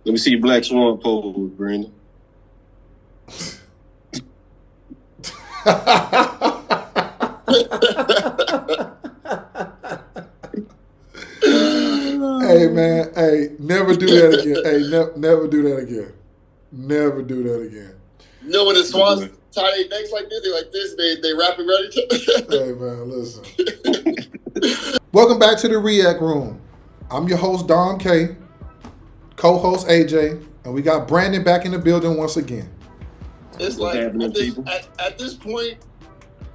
Let me see your Black Swan pose, Brandon. Hey man, hey, never do that again. Hey, never do that again. Never do that again. You know when the swans tie their necks like this, they wrap it around each other. Hey man, listen. Welcome back to the React Room. I'm your host Don K, co-host AJ, and we got Brandon back in the building once again. It's like at this point,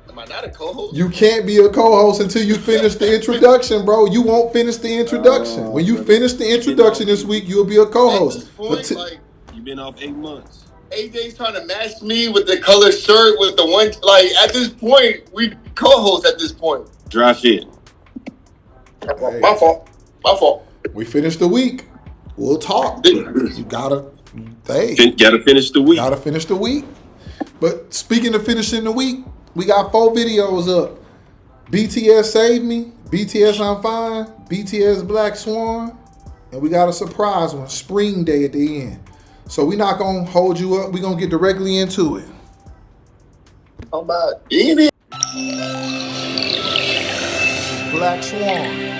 am I not a co-host? You can't be a co-host until you finish the introduction, bro. You won't finish the introduction. When you finish the introduction this week, you'll be a co-host. At this point, like you've been off 8 months. AJ's trying to match me with the color shirt with the one. Like at this point, we co-host. At this point, dry fit. Hey. My fault. We finished the week. We'll talk. You gotta finish the week. Gotta finish the week. But speaking of finishing the week, we got 4 videos up. BTS Save Me, BTS I'm Fine, BTS Black Swan, and we got a surprise one, Spring Day at the end. So we're not going to hold you up. We're going to get directly into it. How about it? Black Swan.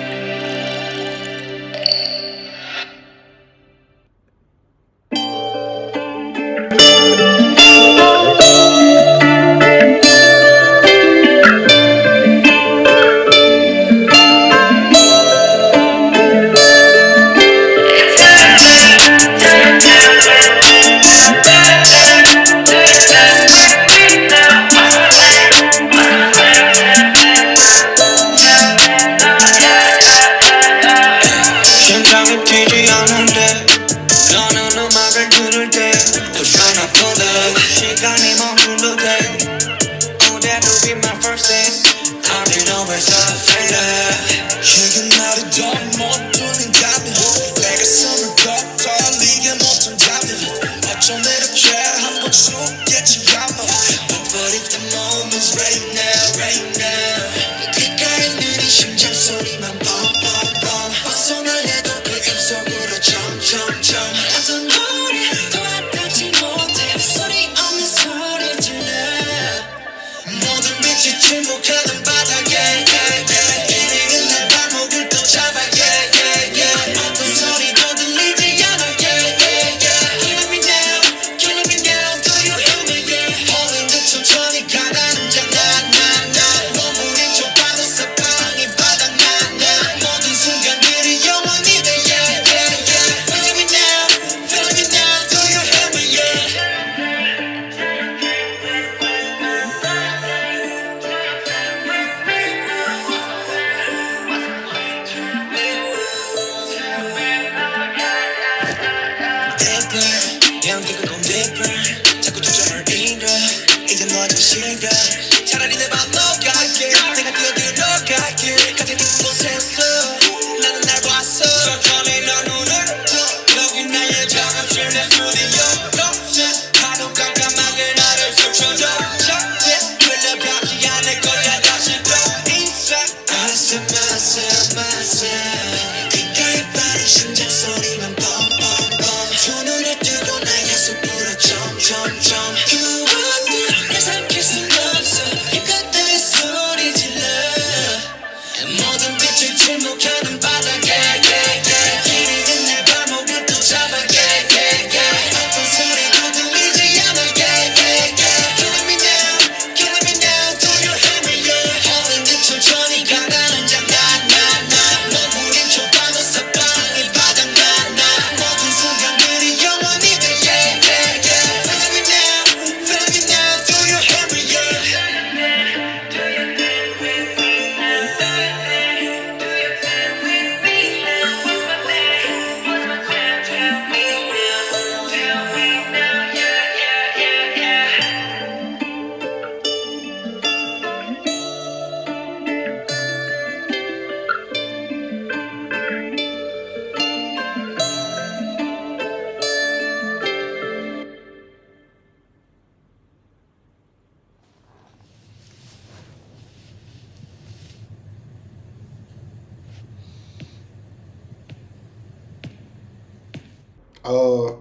Let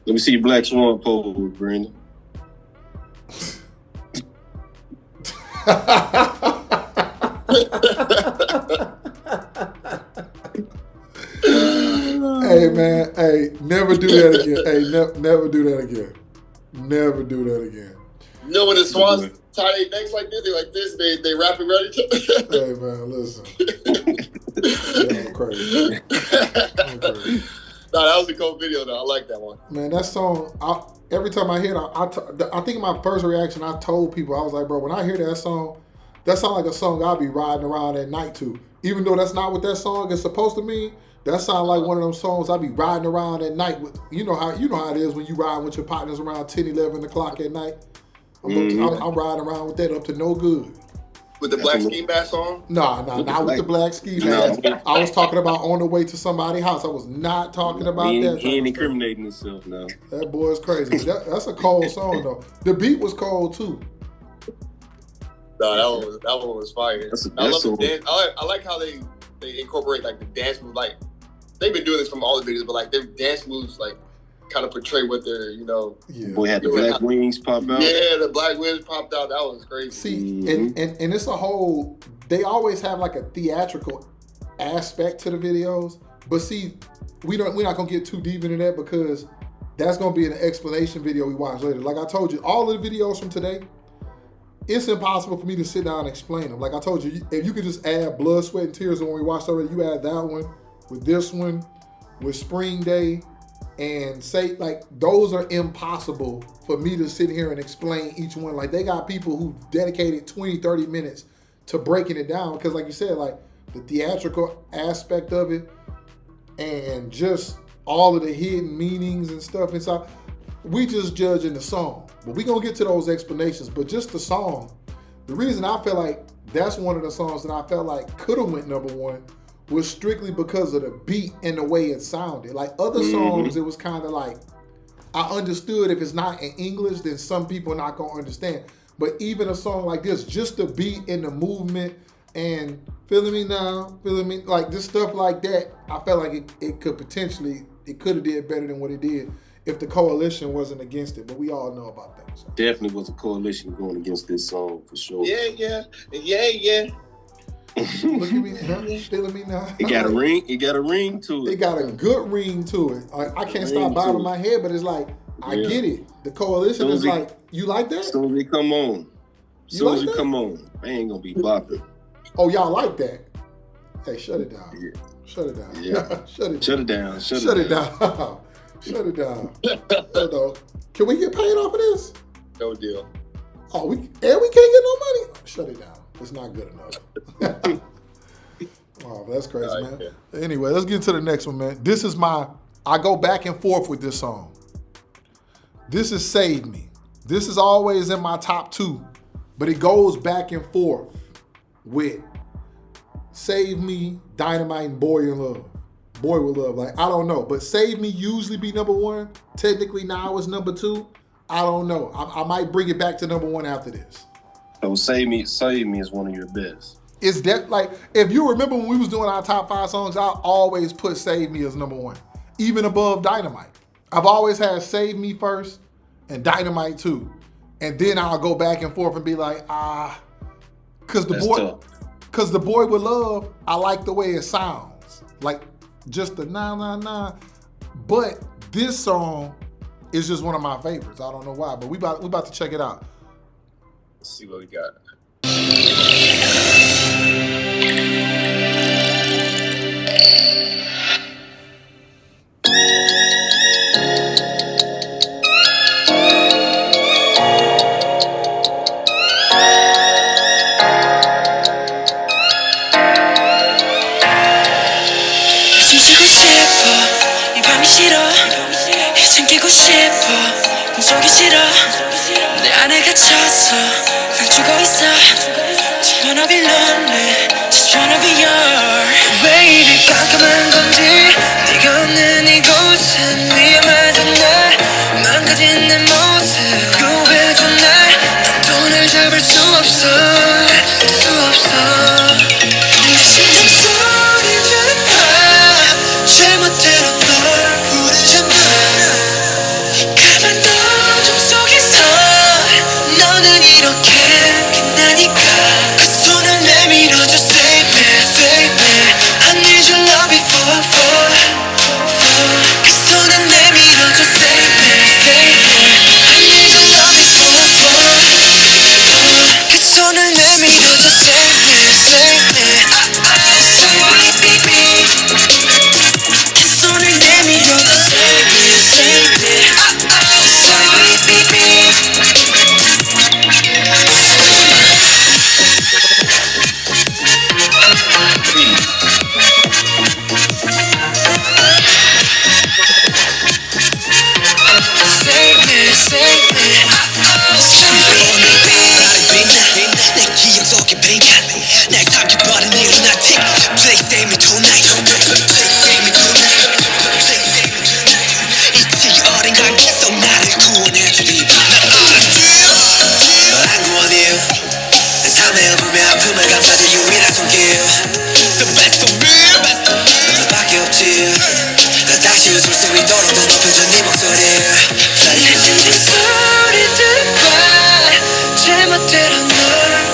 me see your Black Swan pose, Brandon. Hey man, hey, never do that again. Hey, never do that again. Never do that again. You know when the swans tie their necks like this, they wrap around each other. Hey man, listen. I'm crazy. Nah, that was a cool video though. I like that one. Man, that song, every time I hear it, I think my first reaction, I told people, I was like, bro, when I hear that song like a song I'll be riding around at night to. Even though that's not what that song is supposed to mean, that sounds like one of them songs I'll be riding around at night with. You know how it is when you ride with your partners around 10, 11 o'clock at night. I'm riding around with that up to no good. With the black ski mask on? Nah, not with the black ski mask. I was talking about on the way to somebody's house. I was not talking about that. He ain't incriminating himself now. That boy's crazy. That's a cold song though. The beat was cold too. No, that one was fire. I love the dance. I like how they incorporate like the dance moves. Like they've been doing this from all the videos, but like their dance moves like kind of portray what they're, Yeah. Boy had the black wings pop out. Yeah, the black wings popped out. That was crazy. See, and it's a whole. They always have like a theatrical aspect to the videos, but see, we're not gonna get too deep into that because that's gonna be an explanation video we watch later. Like I told you, all of the videos from today, it's impossible for me to sit down and explain them. Like I told you, if you could just add blood, sweat, and tears, and when we watched already, you add that one with this one, with Spring Day. And say, like, those are impossible for me to sit here and explain each one. Like, they got people who dedicated 20, 30 minutes to breaking it down. Because, like you said, like, the theatrical aspect of it and just all of the hidden meanings and stuff inside. We just judging the song. But we going to get to those explanations. But just the song, the reason I feel like that's one of the songs that I felt like could have went number one was strictly because of the beat and the way it sounded. Like other songs, it was kind of like, I understood if it's not in English, then some people are not gonna understand. But even a song like this, just the beat and the movement and feeling me now, feeling me, like just stuff like that, I felt like it could have did better than what it did if the coalition wasn't against it. But we all know about that. So. Definitely was a coalition going against this song for sure. Yeah. Look at me, feeling me now. It got a ring. It got a ring to it. It got a good ring to it. I can't stop bobbing my head, but it's like I get it. The coalition is like, you like that? As soon as they come on, come on, they ain't gonna be bopping. Oh, y'all like that? Hey, shut it down. Yeah. Shut it down. Yeah. Shut it down. Shut it down. Shut it down. Can we get paid off of this? No deal. Oh, we can't get no money. Shut it down. It's not good enough. Oh, that's crazy, man. Yeah. Anyway, let's get to the next one, man. This is I go back and forth with this song. This is Save Me. This is always in my top two, but it goes back and forth with Save Me, Dynamite, and Boy in Love. Boy with Love. Like, I don't know, but Save Me usually be number one. Technically now it's number two. I don't know. I might bring it back to number one after this. So Save Me is one of your best. Is that like, if you remember when we was doing our top 5 songs, I always put Save Me as number one, even above Dynamite. I've always had Save Me first and Dynamite too. And then I'll go back and forth and be like, cause the Boy with Love, I like the way it sounds. Like just the nah. But this song is just one of my favorites. I don't know why, but we about to check it out. Let's see what we got. 내 안에 갇혀서 날 죽어 있어 Just wanna be lonely Just wanna be yours 왜 이리 깜깜한 건지 네가 없는 이곳은 위험하던 날 망가진 내 모습 구해줘 날 또 날 잡을 수 없어 내 심장 소리 들어봐 잘못대로 널 부르잖아 거지 나 다시 웃을 수 있도록 더 높여줘 네 목소리 설레는 네 소리 들어봐 제멋대로 널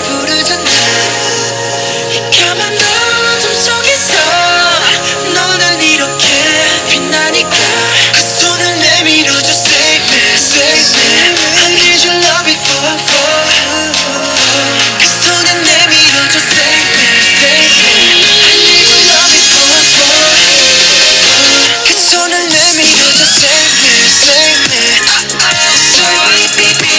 부르잖아 이 까만 어둠 속에서 너는 이렇게 빛나니까 그 손을 내밀어줘 Save me, save me I need your love before I fall 그 손을 내밀어줘 Save me, save me I need your love before I fall 그 손을 내밀어줘 Save me, save me Save me, baby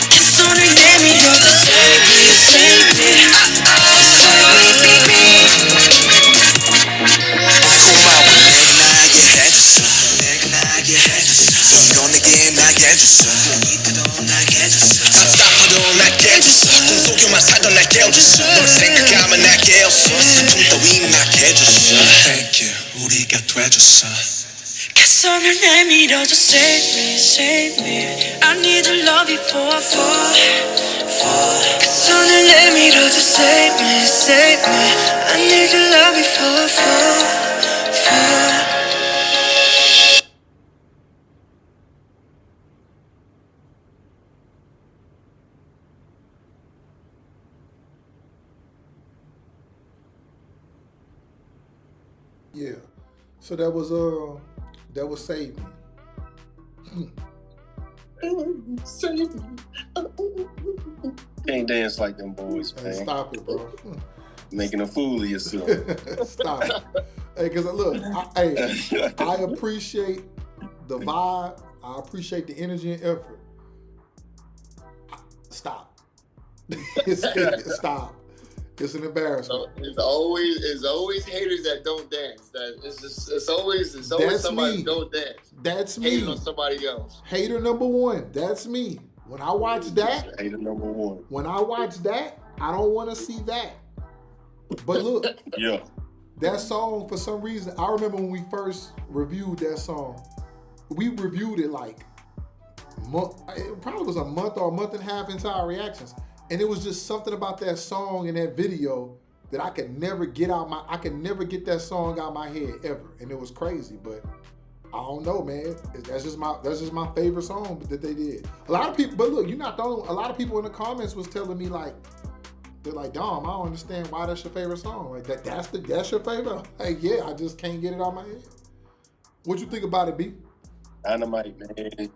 그 손을 내밀어줘 Save me, save me Save me, baby 고마워 내가 나에게 해줬어 내가 나에게 해줬어 넌 내게 나게 해줬어 이때도 나게 해줬어 답답해도 나게 해줬어 꿈속에만 살던 날 깨워줬어 널 생각하면 날 깨웠어 슬픔 따윈 나게 해줬어 Thank you 우리가 돼줬어 그 손을 내밀어줘 Save me, save me I need your love before I fall 그 손을 내밀어줘 Save me, save me I need your love before I fall Yeah. So that was Save Me. Save me. Can't dance like them boys, Hey, man. stop it, bro. Making a fool of yourself. Stop it. Hey, because look, I appreciate the vibe. I appreciate the energy and effort. Stop. Stop. It's an embarrassment. So it's always haters that don't dance. That it's always That's somebody me. that don't dance. That's me. Hating on somebody else. Hater number one. That's me. When I watch that, Hater number one. when I watch that, I don't want to see that. But look, Yeah. that song, for some reason, I remember when we first reviewed that song, we reviewed it like, it probably was a month or a month and a half into our reactions. And it was just something about that song and that video that I could never get that song out of my head ever. And it was crazy, but I don't know, man. That's just my favorite song that they did. A lot of people, but look, you're not the only. A lot of people in the comments was telling me like, they're like, Dom, I don't understand why that's your favorite song. Like that's your favorite. Like, yeah, I just can't get it out of my head. What you think about it, B? Dynamite, man.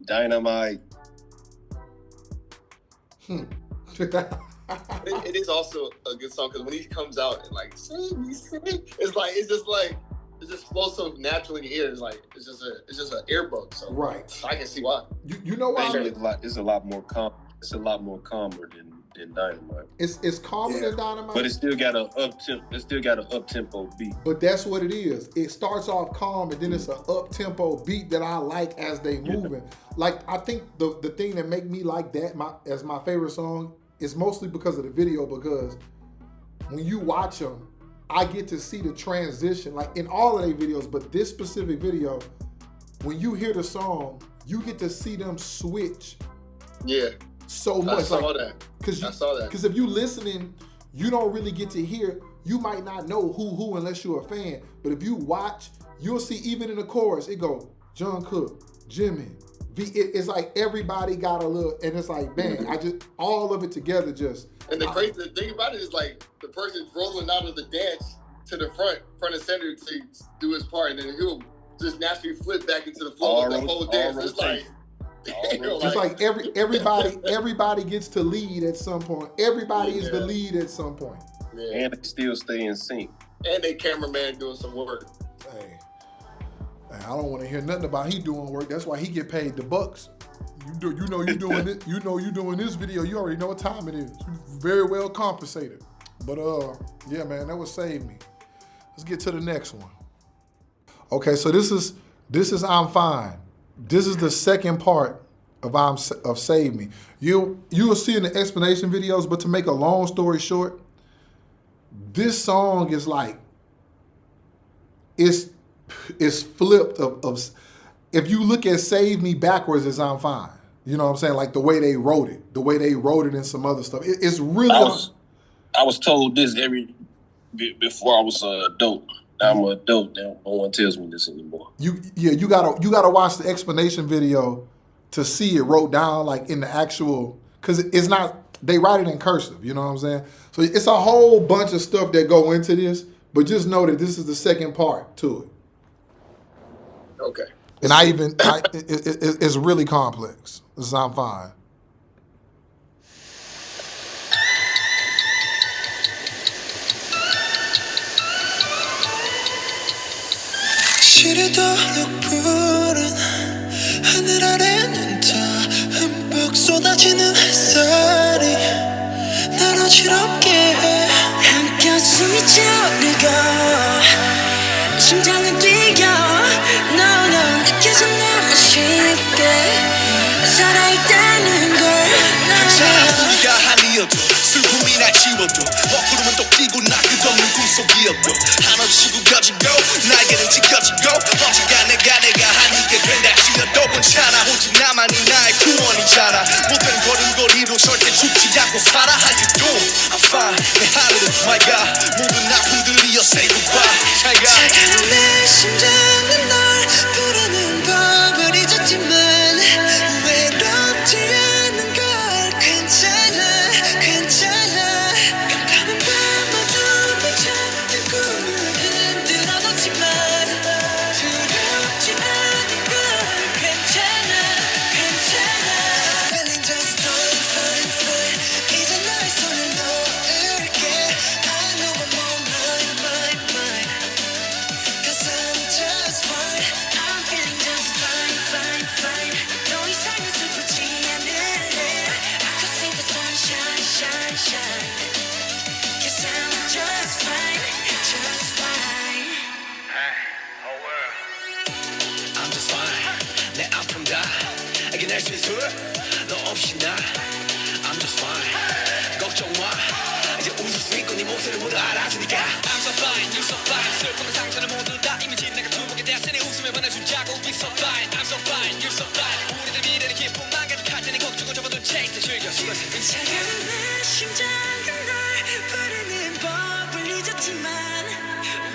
Dynamite. It is also a good song because when he comes out and like save me, it just flows so naturally in your ear. It's just an earbud. So Right. I can see why. You know why? It's a lot more calm. It's a lot more calmer than Dynamite. It's calmer than Dynamite. But it still got an up tempo beat. But that's what it is. It starts off calm and then it's an up tempo beat that I like as they moving. Like I think the thing that make me like that as my favorite song is mostly because of the video, because when you watch them, I get to see the transition, like in all of their videos, but this specific video, when you hear the song, you get to see them switch. Yeah. So much. I saw that. Because if you listening, you don't really get to hear. You might not know who unless you're a fan. But if you watch, you'll see even in the chorus, it go Jungkook, Jimin. It's like everybody got a little, and it's like, man, I just all of it together just. And the crazy thing about it is like the person's rolling out of the dance to the front and center to do his part, and then he'll just naturally flip back into the flow of the whole dance. It's like. It's like everybody gets to lead at some point. Everybody is the lead at some point. Yeah. And they still stay in sync. And they cameraman doing some work. Hey, I don't want to hear nothing about he doing work. That's why he get paid the bucks. You know you doing it. You know you doing this video. You already know what time it is. You're very well compensated. But yeah, man, that was Save Me. Let's get to the next one. Okay, so this is I'm Fine. This is the second part of Save Me. You'll see in the explanation videos, but to make a long story short, this song is like it's flipped of if you look at Save Me backwards, it's I'm Fine. You know what I'm saying? Like the way they wrote it and some other stuff. It's really. I was told this before I was dope. I'm an adult now. No one tells me this anymore. You gotta watch the explanation video to see it wrote down like in the actual, because it's not, they write it in cursive, you know what I'm saying? So it's a whole bunch of stuff that go into this, but just know that this is the second part to it. Okay. And it's really complex. This I'm fine. 시리도록 푸른 하늘 아래는 다 흠뻑 쏟아지는 햇살이 날 어지럽게 해 한껏 숨이 차오르고 심장은 뛰어 No no 느껴져 너무 쉽게 살아있다는 걸 사람들이가 아니어도 슬픔이 날 지워도 먹구름은 또 뛰고 나 끝없는 꿈속이어도 한없이 구겨지고 날개는 찢겨지고 언젠가 내가 하니까 된다 지어도 괜찮아 오직 나만이 나의 구원이잖아 모든 걸음걸이로 절대 죽지 않고 살아 How you doing? I'm fine 내 하루는 my God 모든 아픔들이여 say goodbye 잘 가 차가운 내 심장은 널 부르는 법을 잊었지만 외롭지 않은 걸 괜찮아 깜깜한 밤 어둠에 잠든 꿈을 흔들어 놓지만 두렵지 않은 걸 괜찮아 Feeling just fine 이제 너의 손을 놓을게 I know I'm on mine Cause I'm just fine I'm feeling just fine 더 이상은 슬프지 않을래 I could see the sunshine shine Cause I'm just fine I'm just fine 내 아픔 다 이겨낼 수 있어 너 없이 나 I'm just fine 걱정 마 이제 웃을 수 있고 네 목소리 모두 알아주니까 I'm so fine you're so fine 슬픔의 상처를 모두 다 이미 진 내가 두목에 대하세 내 웃음에 보내주자고 Be so fine I'm so fine you're so fine 우리들 미래는 기쁨만 가득할 테니 걱정을 접어둔 채 이제 즐겨 차가운 내 심장은 널 부르는 법을 잊었지만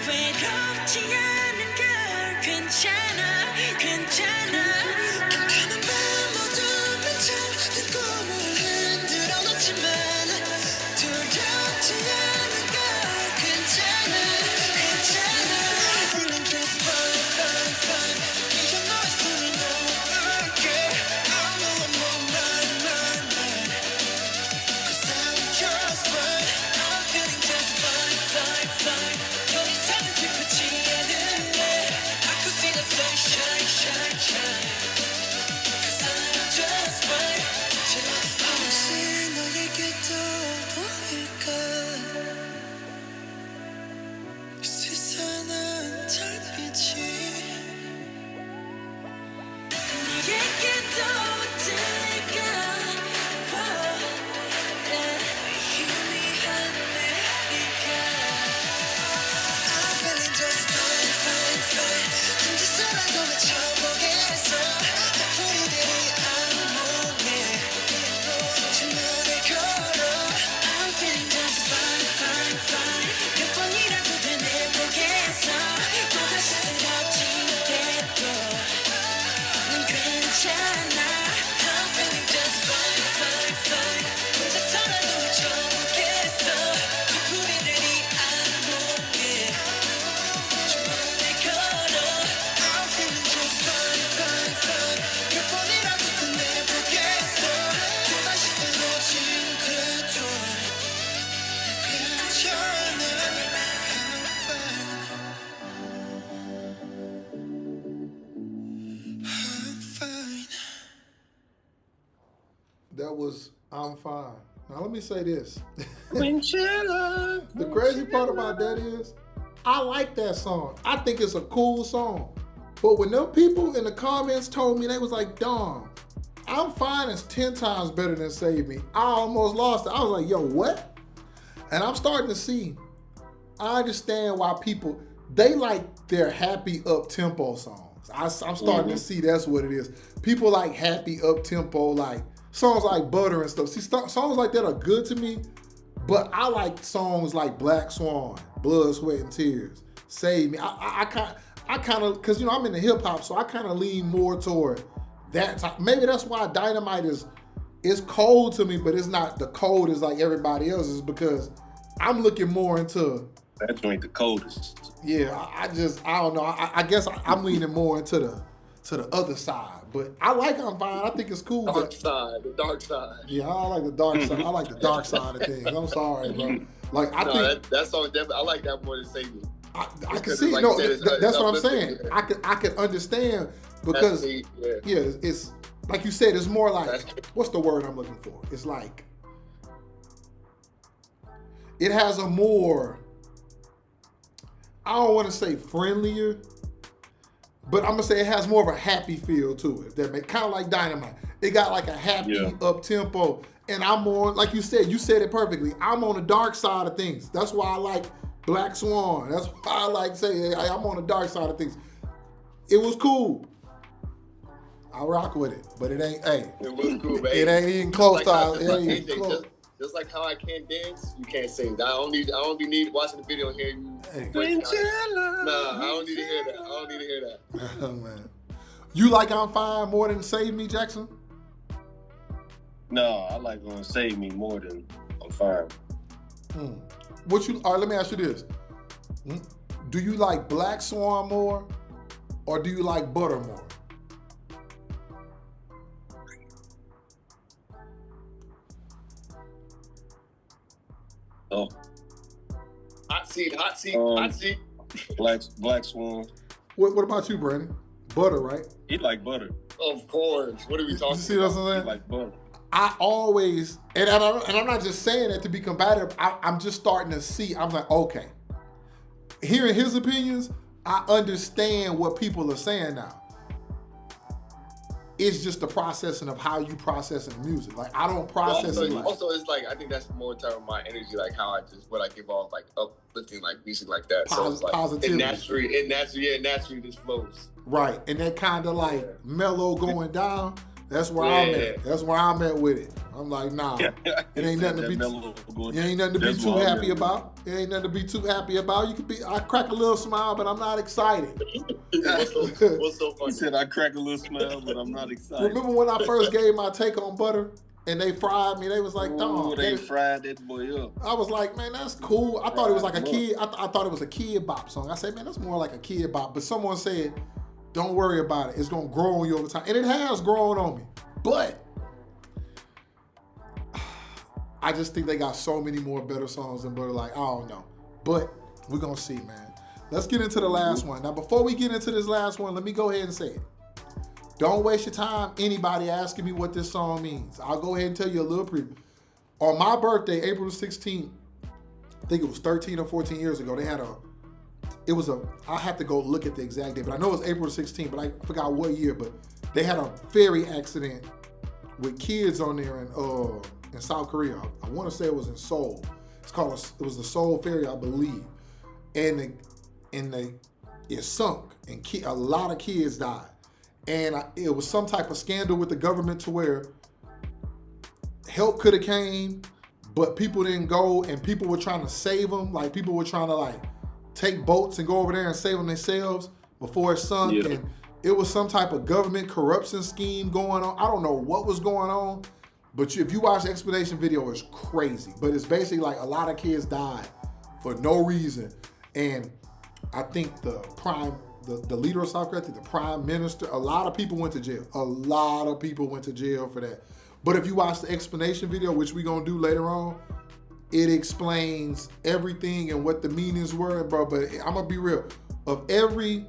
외롭지 않은 걸 괜찮아 깜깜한 밤 어둠에 잠든 꿈을 흔들어 놓지만 두렵지 않은 걸 괜찮아 Feeling just fine 이제 너의 손을 놓을게 I know I'm on mine Cause I'm just fine I'm feeling just fine 더 이상은 슬프지 않을래 I could see the sunshine Cause I'm just fine 혹시 너에게도 보일까 세상은 달빛이 너에게도 들릴까 희미한 내가 I'm feeling just fine 혼자서라도 외쳐보겠어 우리들이 안무해 주문을 걸어 I'm feeling just fine 몇 번이라도 되뇌보겠어 또다시 쓰러질 때도 난 괜찮아 I'm feeling just fine 혼자서라도 외쳐보겠어 우리들이 안무해 주문을 걸어 I'm feeling just fine 몇 번이라도 끝내보겠어 또다시 쓰러질 때도 괜찮아 I'm fine That was I'm Fine. Now let me say this. The crazy part about that is I like that song. I think it's a cool song. But when them people in the comments told me, they was like, Dom, I'm Fine is 10 times better than Save Me. I almost lost it. I was like, yo, what? And I'm starting to see, I understand why people, they like their happy up-tempo songs. I'm starting to see that's what it is. People like happy up-tempo, like songs like Butter and stuff. See, songs like that are good to me, but I like songs like Black Swan, Blood, Sweat, and Tears. Save Me. I kind of, because, you know, I'm in the hip hop, so I kind of lean more toward that type. Maybe that's why Dynamite is cold to me, but it's not the cold as like everybody else, is because I'm looking more into that joint the coldest. Yeah, I don't know. I guess I'm leaning more into the other side, but I like I'm Fine. I think it's cool. The dark side. Yeah, I like the dark side. I like the dark side of things. I'm sorry, bro. Like I think that song definitely. I like that more than Save Me. I can see. Like no, that's what I'm saying. I can understand because it's like you said. It's more like what's the word I'm looking for? It's like it has a more. I don't want to say friendlier, but I'm gonna say it has more of a happy feel to it. That kind of like Dynamite. It got like a happy up tempo, and I'm on, like you said it perfectly. I'm on the dark side of things. That's why I like Black Swan. That's why I like saying I'm on the dark side of things. It was cool. I rock with it, but it ain't. Hey, it was cool, baby. It ain't even close to. Just like how I can't dance, you can't sing. I don't need watching the video and hearing you. Hey. Nah, I don't need to hear that. Oh, man. You like I'm Fine more than Save Me, Jackson? No, I like Save Me more than I'm Fine. All right, let me ask you this. Do you like Black Swan more or do you like Butter more? Oh. Hot seat. Black Swan. What about you, Brandon? Butter, right? He like butter. Of course. What are we talking about? You see what I'm saying? He like butter. I always, and I'm not just saying that to be combative. I'm just starting to see. I'm like, okay. Hearing his opinions, I understand what people are saying now. It's just the processing of how you processing the music. Like I don't process it. Also, it's like I think that's more in terms of my energy, like how what I give off, like uplifting, like music like that. So it's like positivity. It naturally just flows. Right, and that kind of like mellow going down. That's where I'm at. That's where I'm at with it. I'm like, nah, it ain't nothing to be. It ain't nothing to be too happy about. It ain't nothing to be too happy about. You could be. I crack a little smile, but I'm not excited. What's so funny? He said I crack a little smile, but I'm not excited. Remember when I first gave my take on Butter and they fried me? They was like, "Dog, they fried that boy up." I was like, "Man, that's cool." I thought it was like a kid. I thought it was a kid bop song. I said, "Man, that's more like a kid bop." But someone said, "Don't worry about it. It's gonna grow on you over time," and it has grown on me. But I just think they got so many more better songs than Butter. Like, I don't know. But we're going to see, man. Let's get into the last one. Now, before we get into this last one, let me go ahead and say it. Don't waste your time anybody asking me what this song means. I'll go ahead and tell you a little preview. On my birthday, April 16th, I think it was 13 or 14 years ago, they had I have to go look at the exact date, but I know it was April 16th, but I forgot what year, but they had a ferry accident with kids on there in South Korea. I want to say it was in Seoul. It was the Seoul ferry, I believe. And it sunk, and a lot of kids died. And it was some type of scandal with the government to where help could have came, but people didn't go, and people were trying to save them. Like, people were trying to, like, take boats and go over there and save them themselves before it sunk. Yeah. And it was some type of government corruption scheme going on. I don't know what was going on, but if you watch the explanation video, it's crazy. But it's basically like a lot of kids died for no reason. And I think the leader of South Korea, the prime minister, a lot of people went to jail. A lot of people went to jail for that. But if you watch the explanation video, which we're going to do later on, it explains everything and what the meanings were, bro. But I'm going to be real. Of every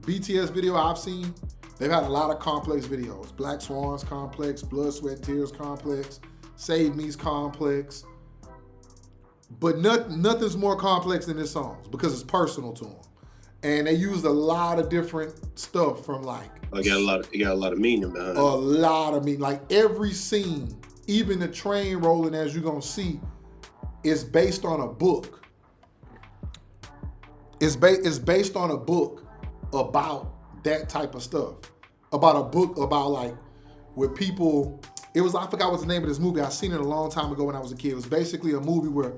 BTS video I've seen, they've had a lot of complex videos. Black Swan's complex, Blood, Sweat, and Tears complex, Save Me's complex. But nothing's more complex than this song because it's personal to them. And they used a lot of different stuff from like... It got a lot of meaning behind it. A lot of meaning. Like every scene, even the train rolling, as you're going to see, is based on a book. It's based on a book about that type of stuff. About a book about like where people... I forgot what's the name of this movie. I seen it a long time ago when I was a kid. It was basically a movie where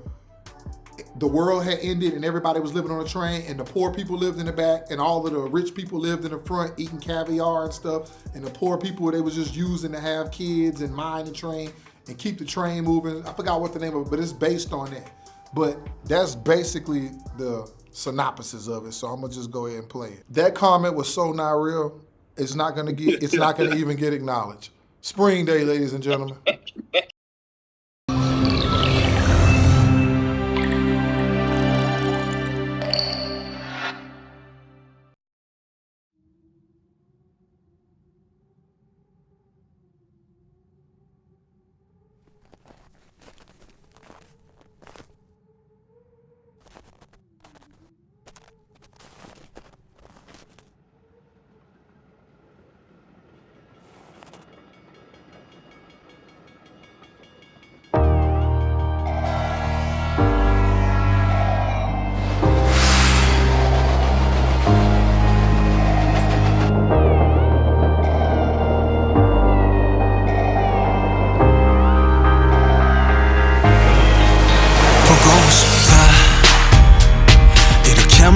the world had ended and everybody was living on a train, and the poor people lived in the back and all of the rich people lived in the front eating caviar and stuff, and the poor people, they was just using to have kids and mine the train and keep the train moving. I forgot what the name of it, but it's based on that. But that's basically the synopsis of it, so I'm gonna just go ahead and play it. That comment was so not real, it's not gonna even get acknowledged. Spring Day, ladies and gentlemen.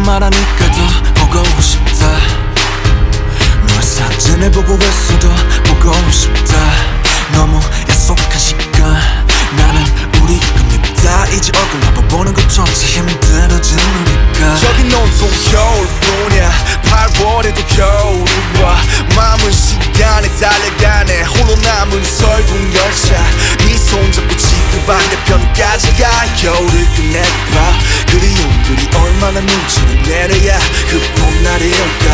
말하니까 더 보고 싶다. 너의 사진을 보고 있어도 보고 싶다. 너무 약속한 시간 나는 우리가 밉다. 이제 얼굴 한번 보는 것조차 힘들어진 우리가. 저긴 온통 겨울뿐이야. 8월에도 겨울이 와. 마음은 시간에 달려가네. 홀로 남은 설국 열차. 네 손잡고 지금 반대편까지 가. 겨울을 끝내봐. 그리움들이 얼마나 눈치를 내려야 그 봄날이 올까.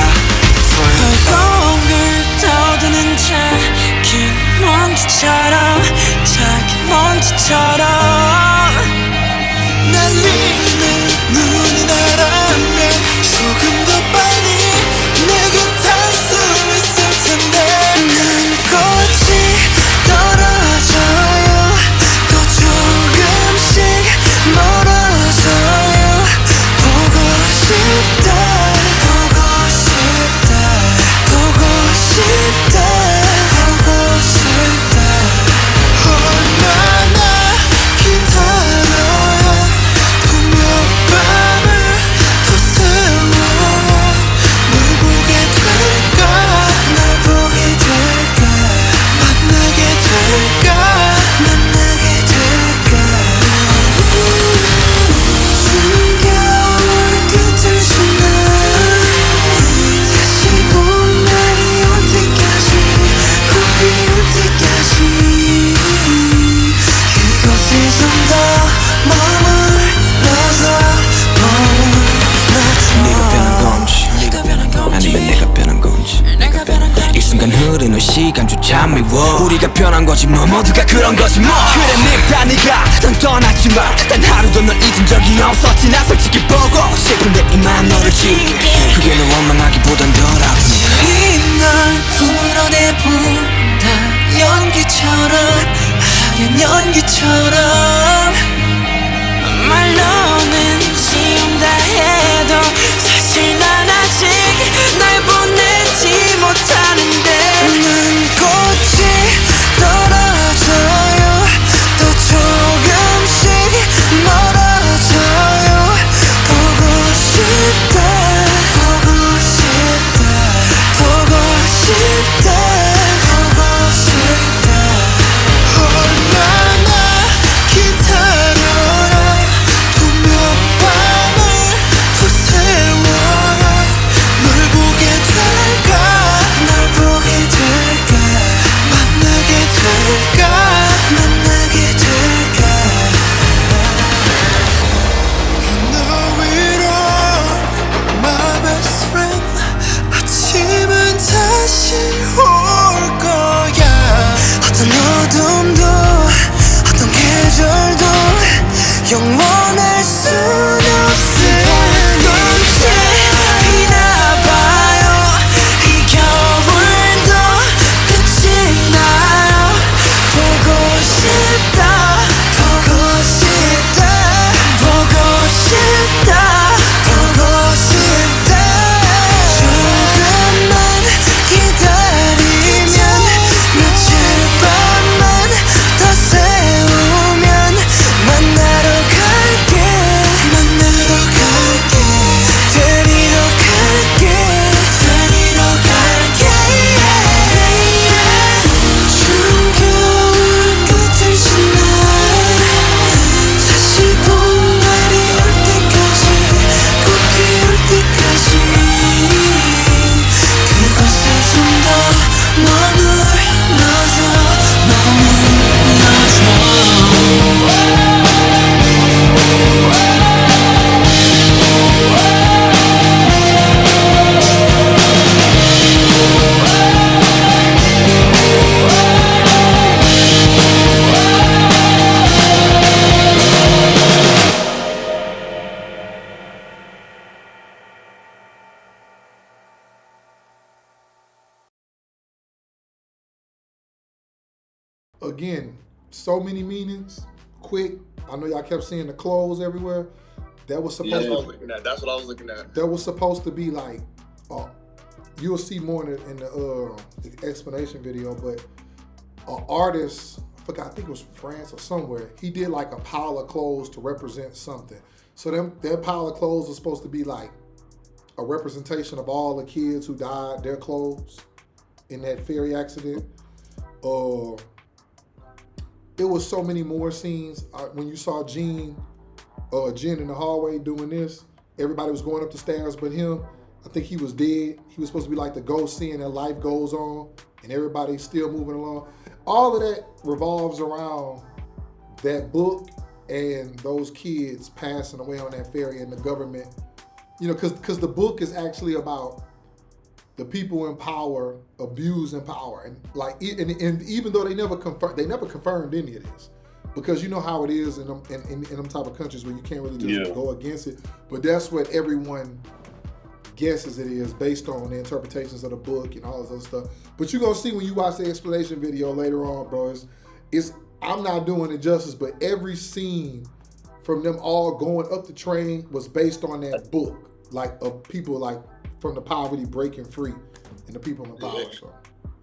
허공을 떠도는 작은 먼지처럼 작은 먼지처럼 날리는 눈이 날아오네. 조금 더 빨리 내게 닿을 수 있을 텐데. 난 꽃이 떨어져요. 또 조금씩 멀어져요. 보고 싶다. 보고 싶다. 보고 싶다. 보고 싶다. 얼마나 기다려야 분명 밤을 더 세워. 널 보게 될까. 날 보게 될까. 만나게 될까. 만나게 될까. 숨겨온 끝을 지나 다시 봄날이 올 때까지 봄이 올 때까지 그곳에 좀 더 머물러서 네가 변한 건지 아니면 내가 변한 건지 이 순간 흐르는 시간조차 미워. 우리가 변한 거지 뭐 모두가 그런 거지 뭐. 그래 늙다 네가 난 떠났지만 단 하루도 널 잊은 적이 없었지. 나 솔직히 보고 싶은데 이만 너를 지울게. 그게 널 원망하기보단 덜 아프니 널 풀어내본다. 연기처럼 하얀 연기처럼 말로는 지운다 해도 사실 난 아직 날 보내지 못하는데. 난 꽃이 떨어져요. 또 조금씩 멀어져요. 보고 싶다. 보고 again, so many meanings. Quick. I know y'all kept seeing the clothes everywhere. That was supposed to. That's what I was looking at. That was supposed to be like, you'll see more in the explanation video, but an artist, I forgot, I think it was France or somewhere, he did like a pile of clothes to represent something. So that pile of clothes was supposed to be like a representation of all the kids who died, their clothes in that ferry accident. It was so many more scenes. When you saw Jen in the hallway doing this, everybody was going up the stairs but him. I think he was dead. He was supposed to be like the ghost seeing that life goes on and everybody's still moving along. All of that revolves around that book and those kids passing away on that ferry and the government. You know, because the book is actually about the people in power abusing power, and like, and even though they never confirmed any of this, because you know how it is in them type of countries where you can't really just go against it. But that's what everyone guesses it is based on the interpretations of the book and all this other stuff. But you're gonna see when you watch the explanation video later on, bro. It's I'm not doing it justice, but every scene from them all going up the train was based on that book, like of people like from the poverty breaking free and the people in power. So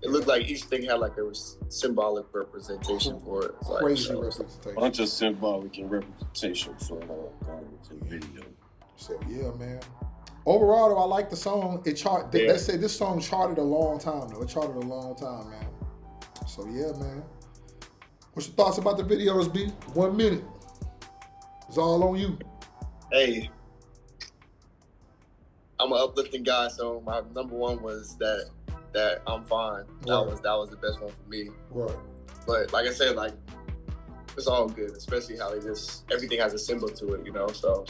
it looked like each thing had like a symbolic representation for it. Like, crazy representation. Bunch of symbolic and representation for the video. So yeah, man. Overall, though, I like the song. They say this song charted a long time, though. It charted a long time, man. So yeah, man. What's your thoughts about the videos, B? 1 minute. It's all on you. Hey, I'm an uplifting guy, so my number one was that I'm Fine. That was the best one for me. Right. But like I said, like it's all good, especially how everything has a symbol to it, you know. So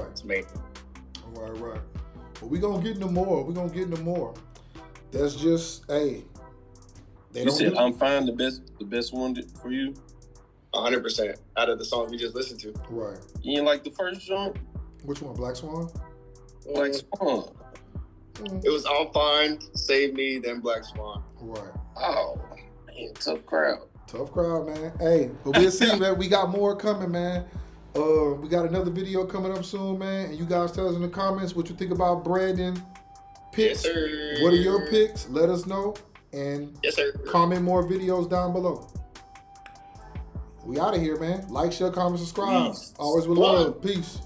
it's amazing. Right. But we gonna get into more. That's just You said I'm Fine, the best one for you? 100% out of the song we just listened to. Right. You didn't like the first song? Which one, Black Swan? Black Swan. It was I'm Fine, Save Me, then Black Swan. Right. Oh, man, tough crowd. Tough crowd, man. Hey, but we'll see, man. We got more coming, man. We got another video coming up soon, man. And you guys tell us in the comments what you think about Brandon picks. Yes, sir. What are your picks? Let us know. And comment more videos down below. We out of here, man. Like, share, comment, subscribe. Always with love. Peace.